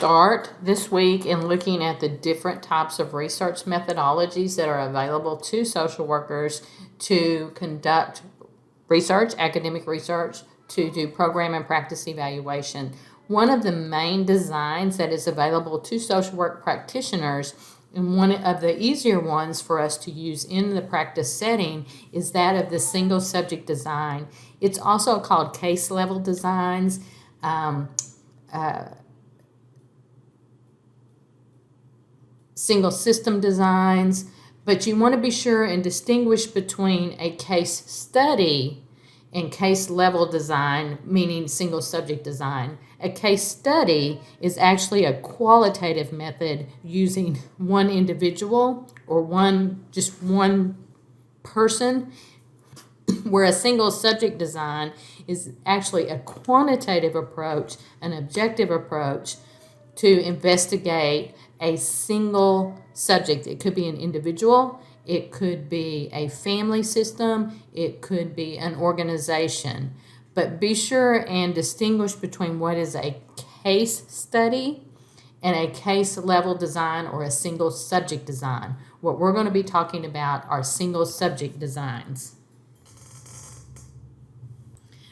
start this week in looking at the different types of research methodologies that are available to social workers to conduct research, academic research, to do program and practice evaluation. One of the main designs that is available to social work practitioners, and one of the easier ones for us to use in the practice setting, is that of the single subject design. It's also called case level designs. Single system designs, but you want to be sure and distinguish between a case study and case level design, meaning single subject design. A case study is actually a qualitative method using one individual or just one person, where a single subject design is actually a quantitative approach, an objective approach to investigate a single subject. It could be an individual, it could be a family system, it could be an organization. But be sure and distinguish between what is a case study and a case level design or a single subject design. What we're going to be talking about are single subject designs.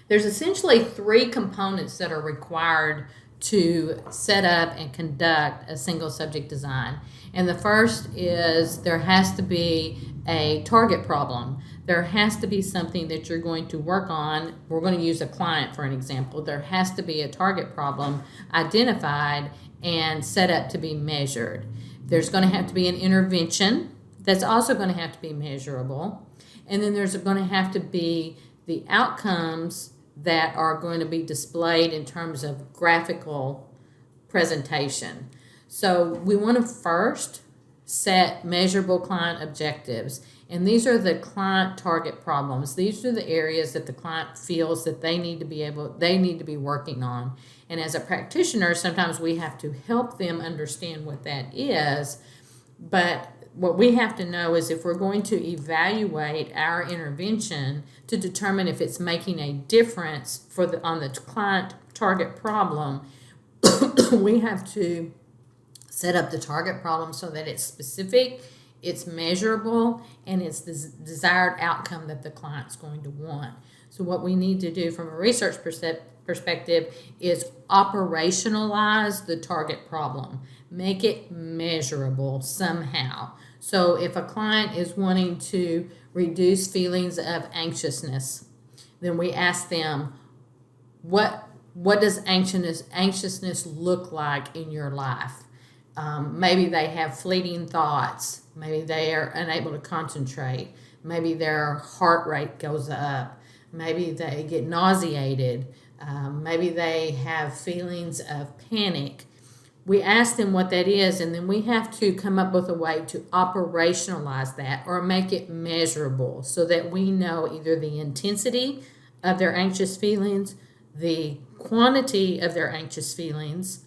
There's essentially three components that are required to set up and conduct a single subject design. And the first is there has to be a target problem. There has to be something that you're going to work on. We're going to use a client for an example. There has to be a target problem identified and set up to be measured. There's going to have to be an intervention that's also going to have to be measurable. And then there's going to have to be the outcomes that are going to be displayed in terms of graphical presentation. So we want to first set measurable client objectives. And these are the client target problems. These are the areas that the client feels that they need to be working on. And as a practitioner, sometimes we have to help them understand what that is. But what we have to know is if we're going to evaluate our intervention to determine if it's making a difference on the client target problem, we have to set up the target problem so that it's specific, it's measurable, and it's the desired outcome that the client's going to want. So what we need to do from a research perspective is operationalize the target problem. Make it measurable somehow. So if a client is wanting to reduce feelings of anxiousness, then we ask them, what does anxiousness look like in your life? Maybe they have fleeting thoughts. Maybe they are unable to concentrate. Maybe their heart rate goes up. Maybe they get nauseated. Maybe they have feelings of panic. We ask them what that is, and then we have to come up with a way to operationalize that or make it measurable so that we know either the intensity of their anxious feelings, the quantity of their anxious feelings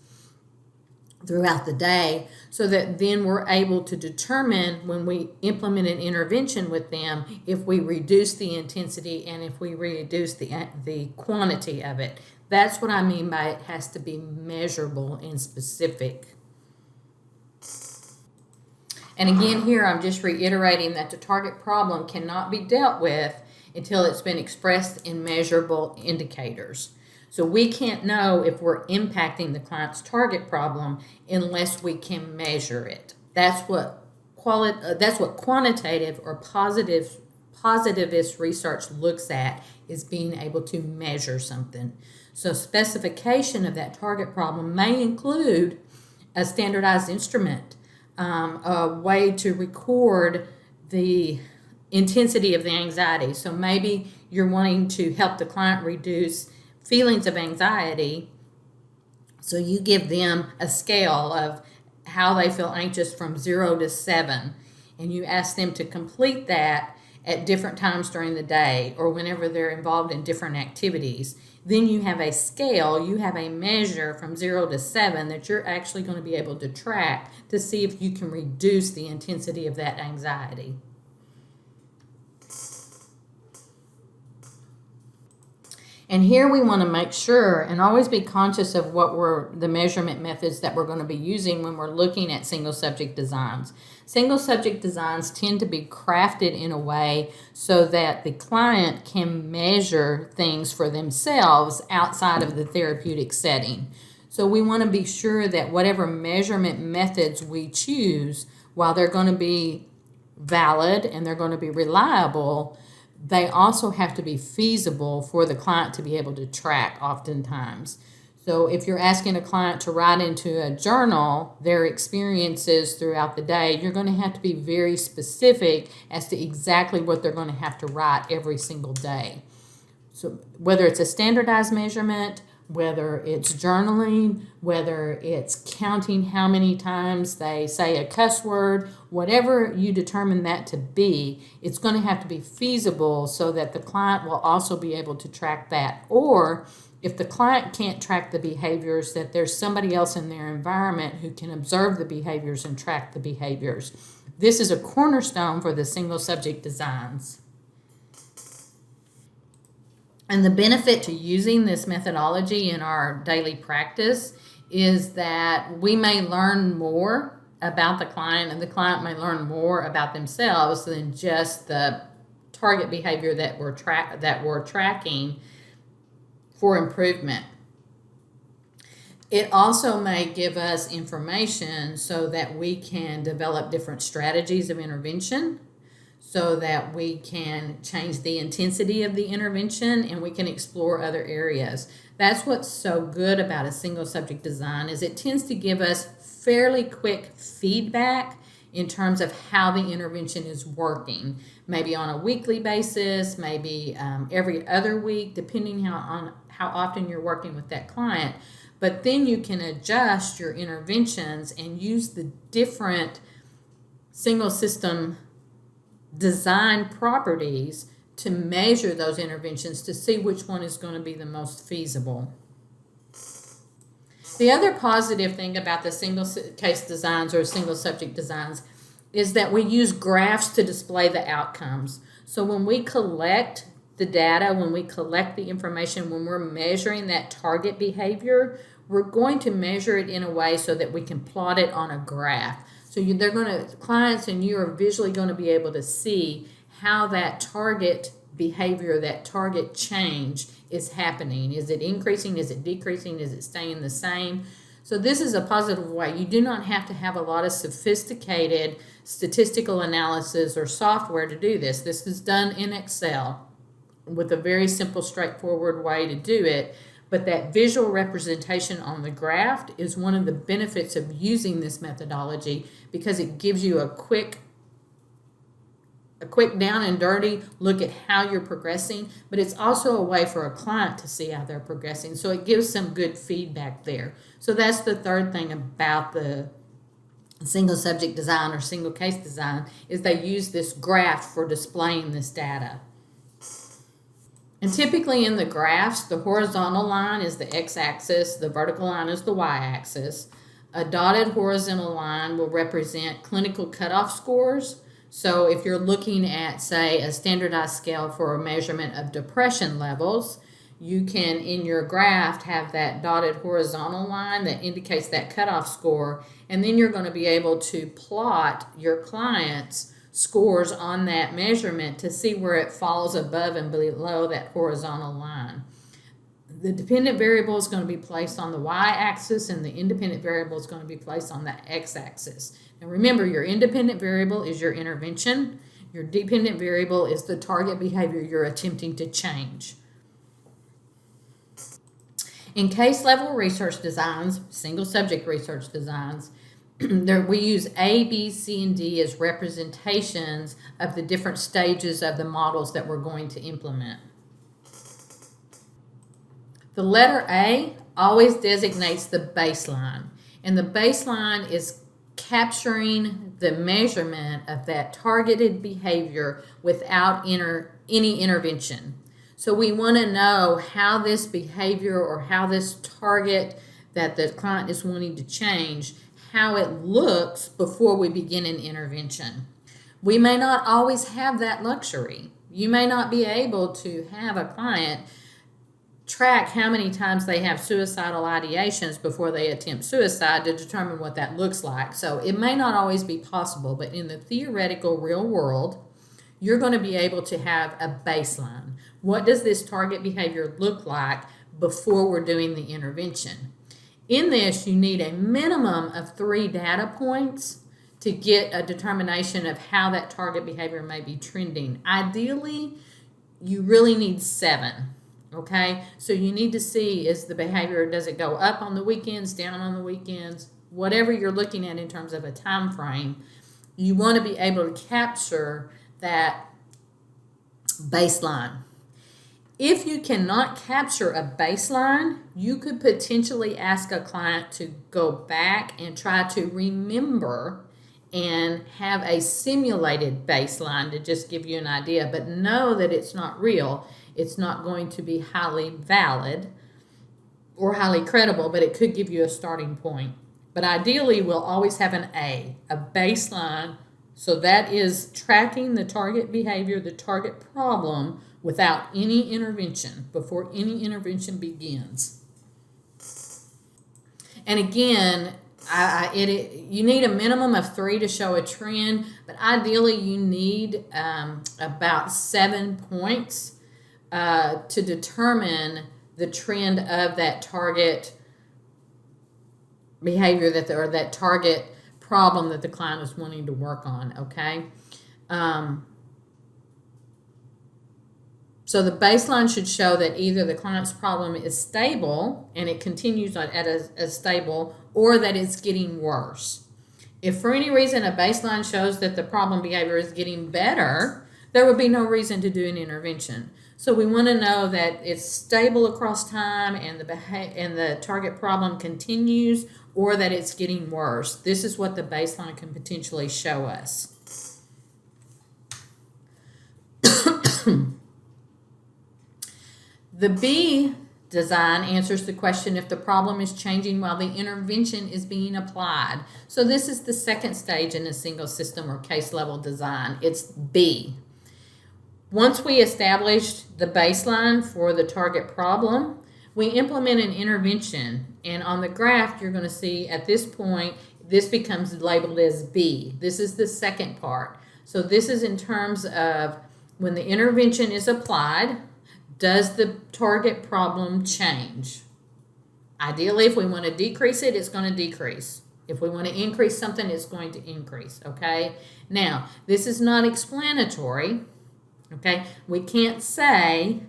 throughout the day, so that then we're able to determine when we implement an intervention with them if we reduce the intensity and if we reduce the quantity of it. That's what I mean by it has to be measurable and specific. And again here I'm just reiterating that the target problem cannot be dealt with until it's been expressed in measurable indicators. So we can't know if we're impacting the client's target problem unless we can measure it. That's what quantitative or positivist research looks at, is being able to measure something. So specification of that target problem may include a standardized instrument, a way to record the intensity of the anxiety. So maybe you're wanting to help the client reduce feelings of anxiety, so you give them a scale of how they feel anxious from 0 to 7, and you ask them to complete that at different times during the day or whenever they're involved in different activities. Then you have a scale, you have a measure from 0 to 7 that you're actually going to be able to track to see if you can reduce the intensity of that anxiety. And here we want to make sure and always be conscious of the measurement methods that we're going to be using when we're looking at single subject designs. Single subject designs tend to be crafted in a way so that the client can measure things for themselves outside of the therapeutic setting. So we want to be sure that whatever measurement methods we choose, while they're going to be valid and they're going to be reliable, they also have to be feasible for the client to be able to track oftentimes. So if you're asking a client to write into a journal their experiences throughout the day, you're going to have to be very specific as to exactly what they're going to have to write every single day. So whether it's a standardized measurement, whether it's journaling, whether it's counting how many times they say a cuss word, whatever you determine that to be, it's going to have to be feasible so that the client will also be able to track that. Or if the client can't track the behaviors, that there's somebody else in their environment who can observe the behaviors and track the behaviors. This is a cornerstone for the single subject designs. And the benefit to using this methodology in our daily practice is that we may learn more about the client, and the client may learn more about themselves than just the target behavior that we're tracking for improvement. It also may give us information so that we can develop different strategies of intervention, so that we can change the intensity of the intervention and we can explore other areas. That's what's so good about a single subject design, is it tends to give us fairly quick feedback in terms of how the intervention is working, maybe on a weekly basis, maybe every other week, depending on how often you're working with that client. But then you can adjust your interventions and use the different single system design properties to measure those interventions to see which one is going to be the most feasible. The other positive thing about the single case designs or single subject designs is that we use graphs to display the outcomes. So when we collect the data, when we collect the information, when we're measuring that target behavior, we're going to measure it in a way so that we can plot it on a graph. So clients and you are visually going to be able to see how that target behavior, that target change is happening. Is it increasing? Is it decreasing? Is it staying the same? So this is a positive way. You do not have to have a lot of sophisticated statistical analysis or software to do this. This is done in Excel with a very simple, straightforward way to do it. But that visual representation on the graph is one of the benefits of using this methodology, because it gives you a quick down and dirty look at how you're progressing, but it's also a way for a client to see how they're progressing. So it gives some good feedback there. So that's the third thing about the single subject design or single case design, is they use this graph for displaying this data. And typically in the graphs, the horizontal line is the x-axis, the vertical line is the y-axis. A dotted horizontal line will represent clinical cutoff scores. So if you're looking at, say, a standardized scale for a measurement of depression levels, you can, in your graph, have that dotted horizontal line that indicates that cutoff score, and then you're going to be able to plot your clients' scores on that measurement to see where it falls above and below that horizontal line. The dependent variable is going to be placed on the y-axis, and the independent variable is going to be placed on the x-axis. And remember, your independent variable is your intervention. Your dependent variable is the target behavior you're attempting to change. In case-level research designs, single subject research designs, we use A, B, C, and D as representations of the different stages of the models that we're going to implement. The letter A always designates the baseline, and the baseline is capturing the measurement of that targeted behavior without any intervention. So we want to know how this behavior or how this target that the client is wanting to change, how it looks before we begin an intervention. We may not always have that luxury. You may not be able to have a client track how many times they have suicidal ideations before they attempt suicide to determine what that looks like. So it may not always be possible, but in the theoretical real world, you're going to be able to have a baseline. What does this target behavior look like before we're doing the intervention? In this, you need a minimum of 3 data points to get a determination of how that target behavior may be trending. Ideally, you really need 7. Okay, so you need to see, is the behavior, does it go up on the weekends, down on the weekends, whatever you're looking at in terms of a time frame. You want to be able to capture that baseline. If you cannot capture a baseline, you could potentially ask a client to go back and try to remember and have a simulated baseline to just give you an idea, but know that it's not real. It's not going to be highly valid or highly credible, but it could give you a starting point. But ideally, we'll always have an A, a baseline. So that is tracking the target behavior, the target problem, without any intervention, before any intervention begins. And again, you need a minimum of 3 to show a trend, but ideally you need about 7 points to determine the trend of that target behavior or that target problem that the client is wanting to work on, okay? So the baseline should show that either the client's problem is stable and it continues at a stable, or that it's getting worse. If for any reason a baseline shows that the problem behavior is getting better, there would be no reason to do an intervention. So we want to know that it's stable across time and the target problem continues, or that it's getting worse. This is what the baseline can potentially show us. The B design answers the question if the problem is changing while the intervention is being applied. So this is the second stage in a single system or case level design. It's B. Once we established the baseline for the target problem, we implement an intervention. And on the graph, you're going to see at this point, this becomes labeled as B. This is the second part. So this is in terms of when the intervention is applied, does the target problem change? Ideally, if we want to decrease it, it's going to decrease. If we want to increase something, it's going to increase, okay? Now, this is not explanatory, okay? We can't say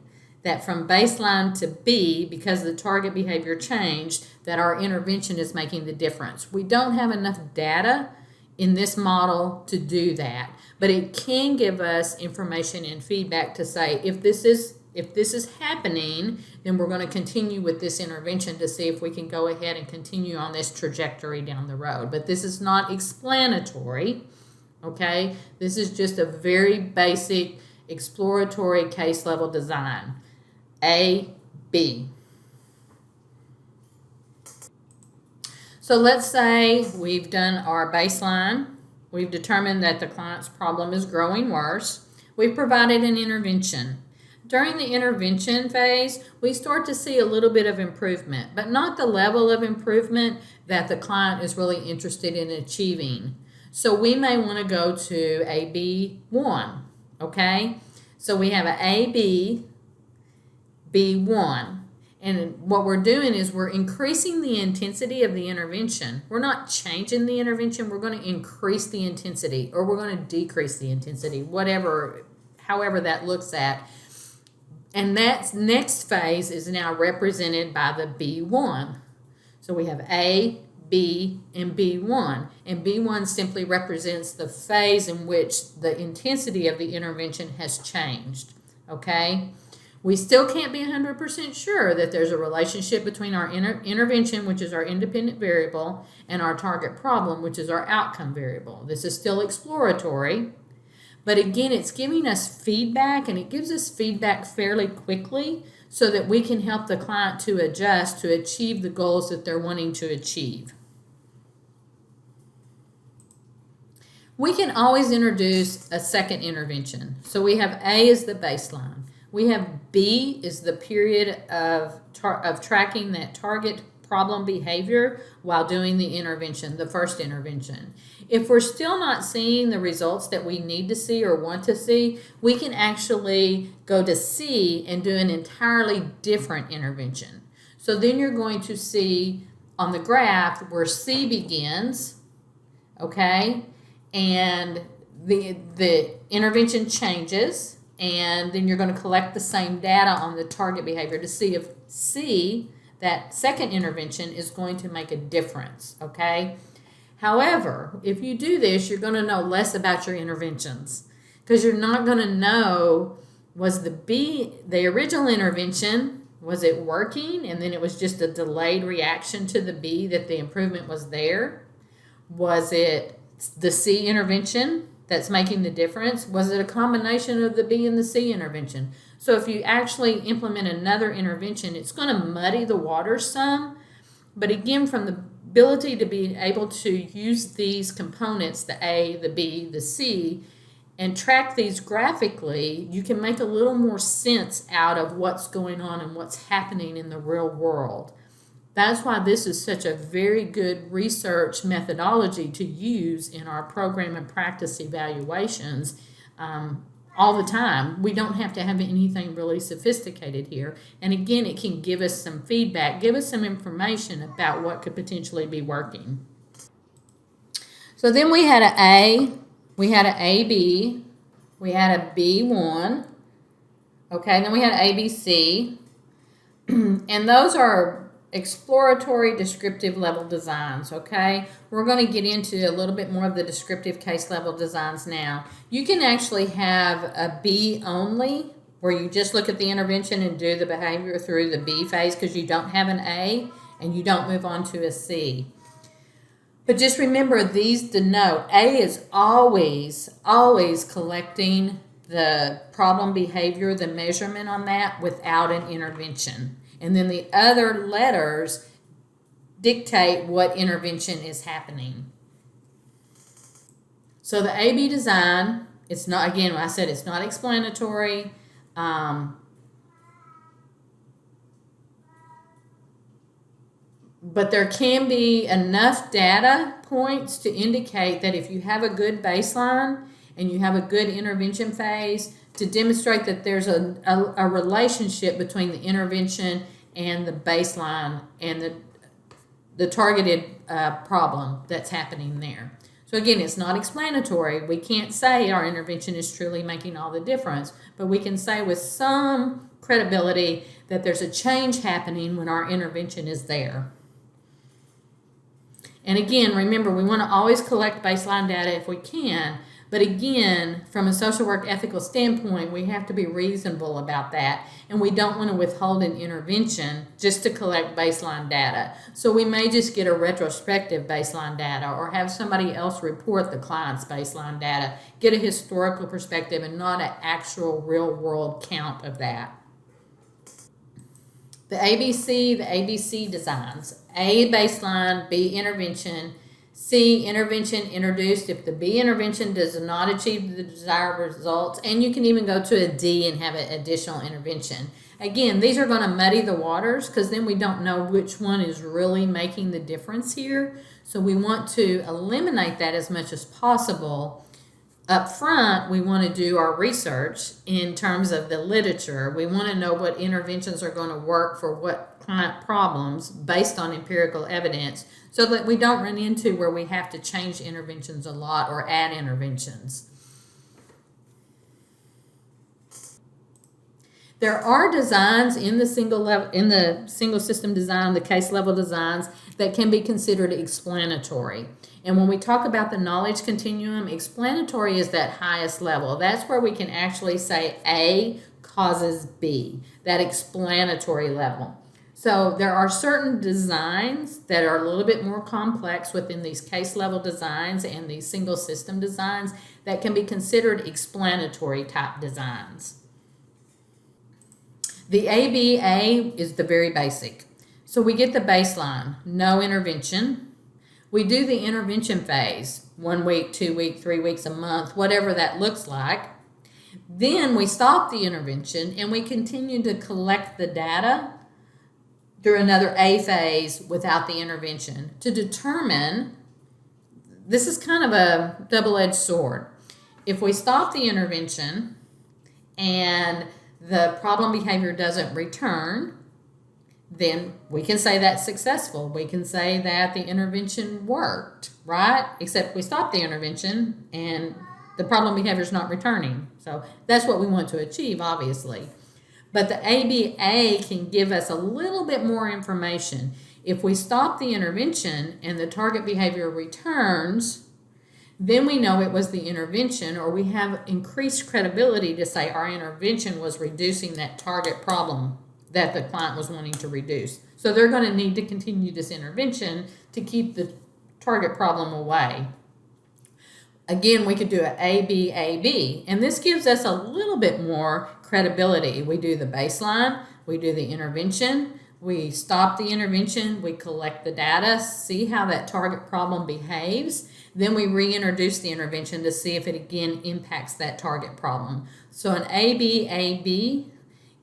that from baseline to B, because the target behavior changed, that our intervention is making the difference. We don't have enough data in this model to do that, but it can give us information and feedback to say, if this is happening, then we're going to continue with this intervention to see if we can go ahead and continue on this trajectory down the road. But this is not explanatory, okay? This is just a very basic exploratory case level design. A, B. So let's say we've done our baseline. We've determined that the client's problem is growing worse. We've provided an intervention. During the intervention phase, we start to see a little bit of improvement, but not the level of improvement that the client is really interested in achieving. So we may want to go to a B1, okay? So we have an A, B, B1. And what we're doing is we're increasing the intensity of the intervention. We're not changing the intervention. We're going to increase the intensity, or we're going to decrease the intensity, however that looks at. And that next phase is now represented by the B1. So we have A, B, and B1. And B1 simply represents the phase in which the intensity of the intervention has changed. Okay? We still can't be 100% sure that there's a relationship between our intervention, which is our independent variable, and our target problem, which is our outcome variable. This is still exploratory. But again, it's giving us feedback, and it gives us feedback fairly quickly so that we can help the client to adjust to achieve the goals that they're wanting to achieve. We can always introduce a second intervention. So we have A as the baseline. We have B is the period of tracking that target problem behavior while doing the intervention, the first intervention. If we're still not seeing the results that we need to see or want to see, we can actually go to C and do an entirely different intervention. So then you're going to see on the graph where C begins, okay, and the intervention changes, and then you're going to collect the same data on the target behavior to see if C, that second intervention, is going to make a difference, okay? However, if you do this, you're going to know less about your interventions because you're not going to know, was the original intervention, was it working and then it was just a delayed reaction to the B that the improvement was there? Was it the C intervention that's making the difference? Was it a combination of the B and the C intervention? So if you actually implement another intervention, it's going to muddy the waters some. But again, from the ability to be able to use these components, the A, the B, the C, and track these graphically, you can make a little more sense out of what's going on and what's happening in the real world. That's why this is such a very good research methodology to use in our program and practice evaluations all the time. We don't have to have anything really sophisticated here. And again, it can give us some feedback, give us some information about what could potentially be working. So then we had an A, we had an AB, we had a B1, okay, and then we had ABC, and those are exploratory descriptive level designs, okay? We're going to get into a little bit more of the descriptive case level designs now. You can actually have a B only, where you just look at the intervention and do the behavior through the B phase because you don't have an A and you don't move on to a C. But just remember, these denote, A is always collecting the problem behavior, the measurement on that without an intervention. And then the other letters dictate what intervention is happening. So the AB design, it's not, again, I said it's not explanatory. But there can be enough data points to indicate that if you have a good baseline and you have a good intervention phase, to demonstrate that there's a relationship between the intervention and the baseline and the targeted problem that's happening there. So again, it's not explanatory. We can't say our intervention is truly making all the difference, but we can say with some credibility that there's a change happening when our intervention is there. And again, remember, we want to always collect baseline data if we can, but again, from a social work ethical standpoint, we have to be reasonable about that, and we don't want to withhold an intervention just to collect baseline data. So we may just get a retrospective baseline data or have somebody else report the client's baseline data, get a historical perspective and not an actual real-world count of that. The ABC designs. A, baseline, B, intervention, C, intervention introduced if the B intervention does not achieve the desired results, and you can even go to a D and have an additional intervention. Again, these are going to muddy the waters because then we don't know which one is really making the difference here. So we want to eliminate that as much as possible. Up front, we want to do our research in terms of the literature. We want to know what interventions are going to work for what client problems based on empirical evidence so that we don't run into where we have to change interventions a lot or add interventions. There are designs in the single system design, the case level designs, that can be considered explanatory. And when we talk about the knowledge continuum, explanatory is that highest level. That's where we can actually say A causes B, that explanatory level. So there are certain designs that are a little bit more complex within these case level designs and these single system designs that can be considered explanatory type designs. The ABA is the very basic. So we get the baseline, no intervention. We do the intervention phase, 1 week, 2 weeks, 3 weeks, a month, whatever that looks like. Then we stop the intervention and we continue to collect the data through another A phase without the intervention to determine, this is kind of a double-edged sword. If we stop the intervention and the problem behavior doesn't return, then we can say that's successful. We can say that the intervention worked, right? Except we stopped the intervention and the problem behavior is not returning. So that's what we want to achieve, obviously. But the ABA can give us a little bit more information. If we stop the intervention and the target behavior returns, then we know it was the intervention, or we have increased credibility to say our intervention was reducing that target problem that the client was wanting to reduce. So they're going to need to continue this intervention to keep the target problem away. Again, we could do an ABAB, and this gives us a little bit more credibility. We do the baseline, we do the intervention, we stop the intervention, we collect the data, see how that target problem behaves, then we reintroduce the intervention to see if it again impacts that target problem. So an ABAB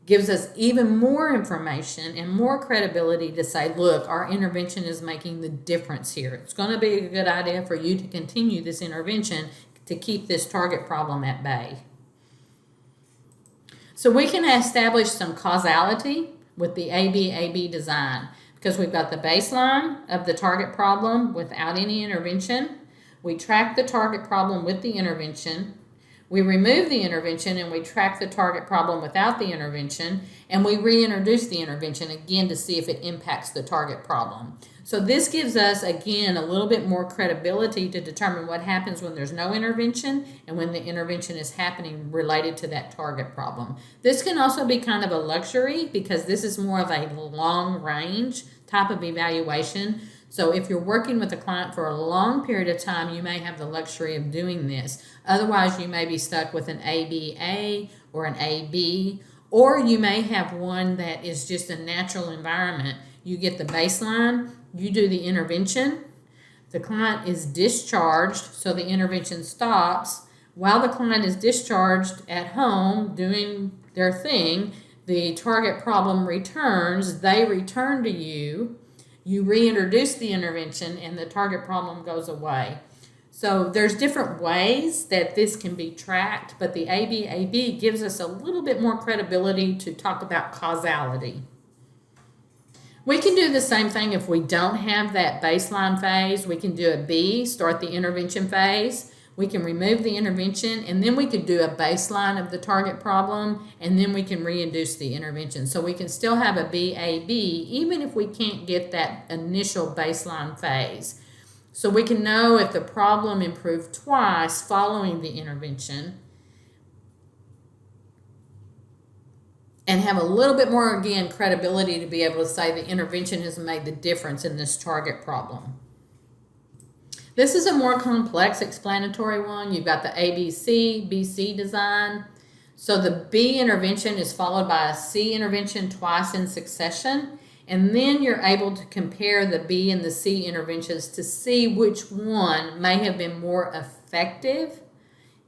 gives us even more information and more credibility to say, look, our intervention is making the difference here. It's going to be a good idea for you to continue this intervention to keep this target problem at bay. So we can establish some causality with the ABAB design because we've got the baseline of the target problem without any intervention. We track the target problem with the intervention. We remove the intervention and we track the target problem without the intervention, and we reintroduce the intervention again to see if it impacts the target problem. So this gives us, again, a little bit more credibility to determine what happens when there's no intervention and when the intervention is happening related to that target problem. This can also be kind of a luxury because this is more of a long-range type of evaluation. So if you're working with a client for a long period of time, you may have the luxury of doing this. Otherwise, you may be stuck with an ABA or an AB, or you may have one that is just a natural environment. You get the baseline, you do the intervention, the client is discharged, so the intervention stops. While the client is discharged at home doing their thing, the target problem returns, they return to you. You reintroduce the intervention and the target problem goes away. So there's different ways that this can be tracked, but the ABAB gives us a little bit more credibility to talk about causality. We can do the same thing if we don't have that baseline phase. We can do a B, start the intervention phase. We can remove the intervention, and then we could do a baseline of the target problem, and then we can reintroduce the intervention. So we can still have a BAB even if we can't get that initial baseline phase. So we can know if the problem improved twice following the intervention and have a little bit more, again, credibility to be able to say the intervention has made the difference in this target problem. This is a more complex explanatory one. You've got the ABC, BC design. So the B intervention is followed by a C intervention twice in succession. And then you're able to compare the B and the C interventions to see which one may have been more effective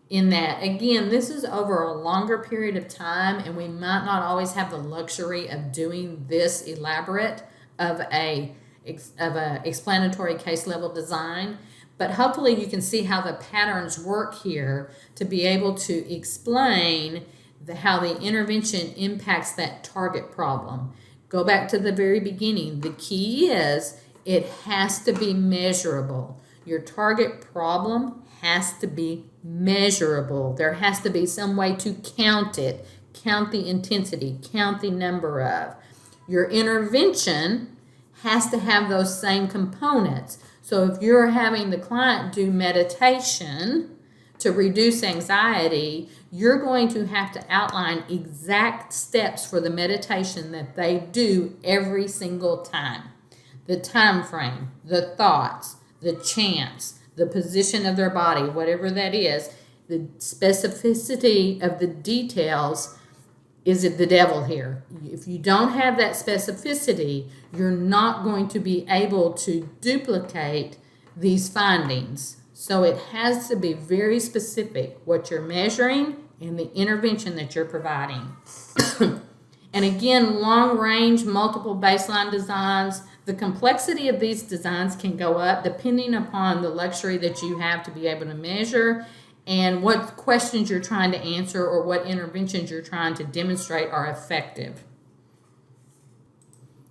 in that. Again, this is over a longer period of time, and we might not always have the luxury of doing this elaborate of a explanatory case level design. But hopefully you can see how the patterns work here to be able to explain how the intervention impacts that target problem. Go back to the very beginning. The key is it has to be measurable. Your target problem has to be measurable. There has to be some way to count it, count the intensity, count the number of. Your intervention has to have those same components. So if you're having the client do meditation to reduce anxiety, you're going to have to outline exact steps for the meditation that they do every single time. The time frame, the thoughts, the chants, the position of their body, whatever that is, the specificity of the details is the devil here. If you don't have that specificity, you're not going to be able to duplicate these findings. So it has to be very specific what you're measuring and the intervention that you're providing. And again, long range, multiple baseline designs, the complexity of these designs can go up depending upon the luxury that you have to be able to measure and what questions you're trying to answer or what interventions you're trying to demonstrate are effective.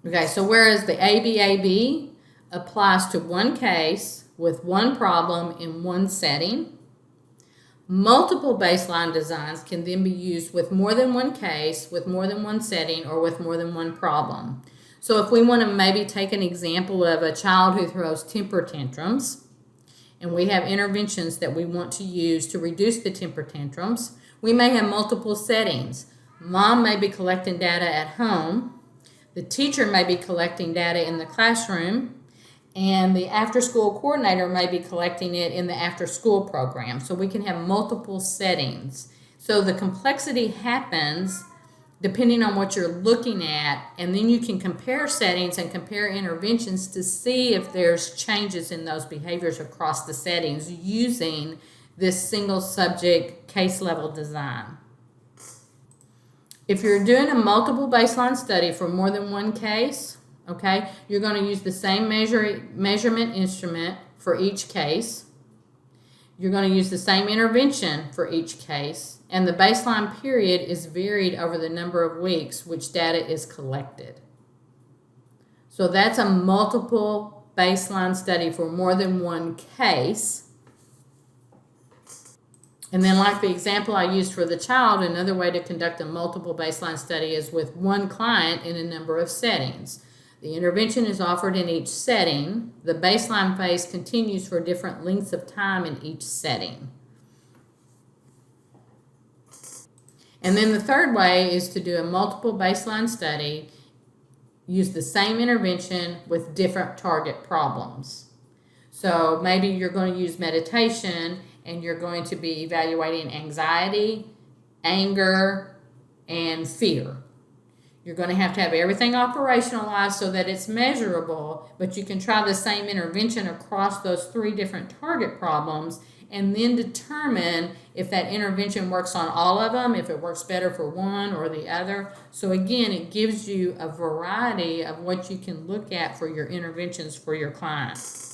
Okay, so whereas the ABAB applies to one case with one problem in one setting, multiple baseline designs can then be used with more than one case, with more than one setting, or with more than one problem. So if we want to maybe take an example of a child who throws temper tantrums, and we have interventions that we want to use to reduce the temper tantrums, we may have multiple settings. Mom may be collecting data at home, the teacher may be collecting data in the classroom, and the after-school coordinator may be collecting it in the after-school program. So we can have multiple settings. So the complexity happens depending on what you're looking at, and then you can compare settings and compare interventions to see if there's changes in those behaviors across the settings using this single subject case level design. If you're doing a multiple baseline study for more than one case, okay, you're going to use the same measurement instrument for each case. You're going to use the same intervention for each case, and the baseline period is varied over the number of weeks which data is collected. So that's a multiple baseline study for more than one case. And then like the example I used for the child, another way to conduct a multiple baseline study is with one client in a number of settings. The intervention is offered in each setting. The baseline phase continues for different lengths of time in each setting. And then the third way is to do a multiple baseline study, use the same intervention with different target problems. So maybe you're going to use meditation and you're going to be evaluating anxiety, anger, and fear. You're going to have everything operationalized so that it's measurable, but you can try the same intervention across those three different target problems and then determine if that intervention works on all of them, if it works better for one or the other. So again, it gives you a variety of what you can look at for your interventions for your clients.